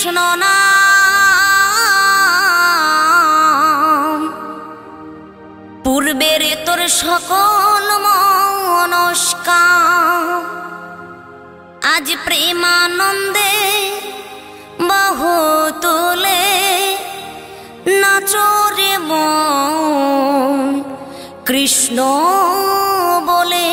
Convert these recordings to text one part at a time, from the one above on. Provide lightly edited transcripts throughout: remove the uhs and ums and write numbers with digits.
কৃষ্ণ নাম পূর্বের তোর সকল মনস্কাম আজ প্রেমানন্দে বহু তুলে নাচরে মন কৃষ্ণ বলে।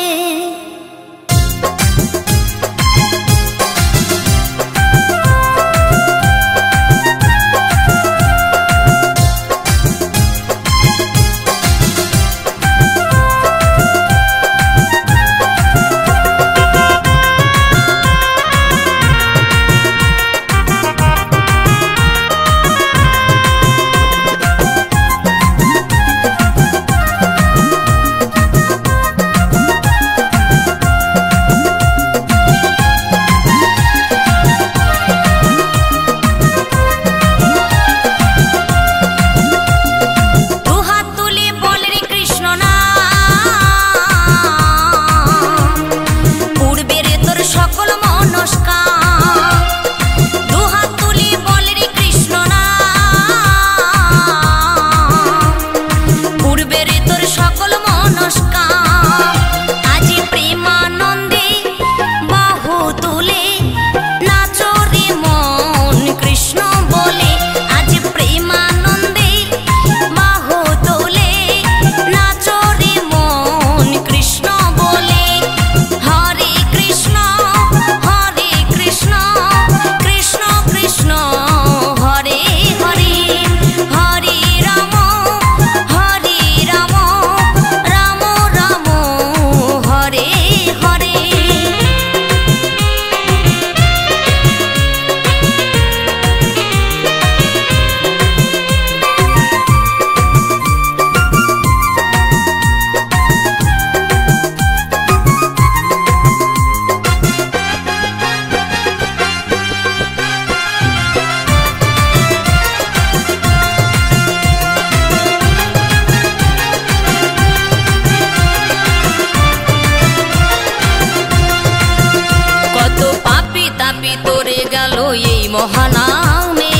মহানামে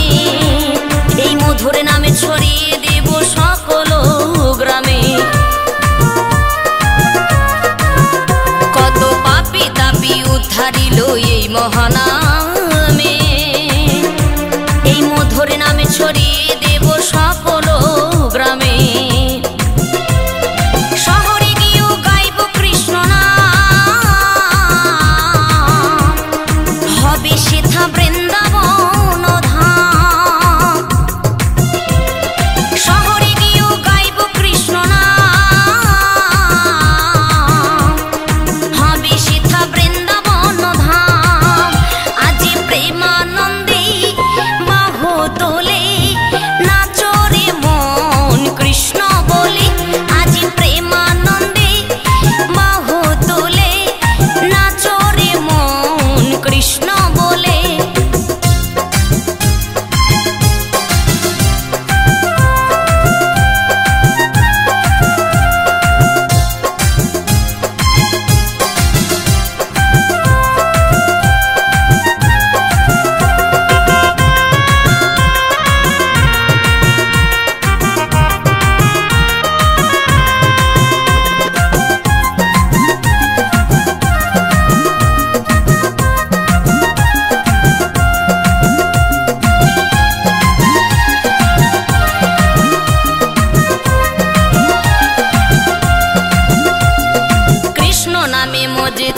এই মধুর নামে ছড়িয়ে দেব সকল গ্রামে। কত পাপী তাপী উদ্ধারিল এই মহানামে এই মধুর নামে ছড়িয়ে দেব সকল গ্রামে। শহরে গিয়েও গাইব কৃষ্ণ নাম হবে সেথা বৃন্দাবন ধাম। শহরে গিয়েও গাইব কৃষ্ণ নাম হবে সেথা বৃন্দাবন ধাম। আজি প্রেমানন্দে বাহু তোলে নাচরে মন কৃষ্ণ বলে। আজি প্রেমানন্দে বাহু তোলে নাচরে মন কৃষ্ণ বলে।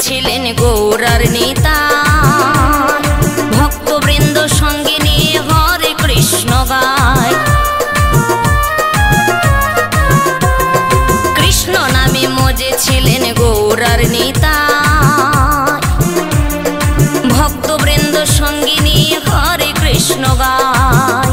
ছিলেন গৌরার নেতা ভক্তবৃন্দ সঙ্গে নিয়ে হরে কৃষ্ণ গায়। কৃষ্ণ নামে মজে ছিলেন গৌরার নেতা ভক্তবৃন্দ সঙ্গে নিয়ে হরে কৃষ্ণ গায়।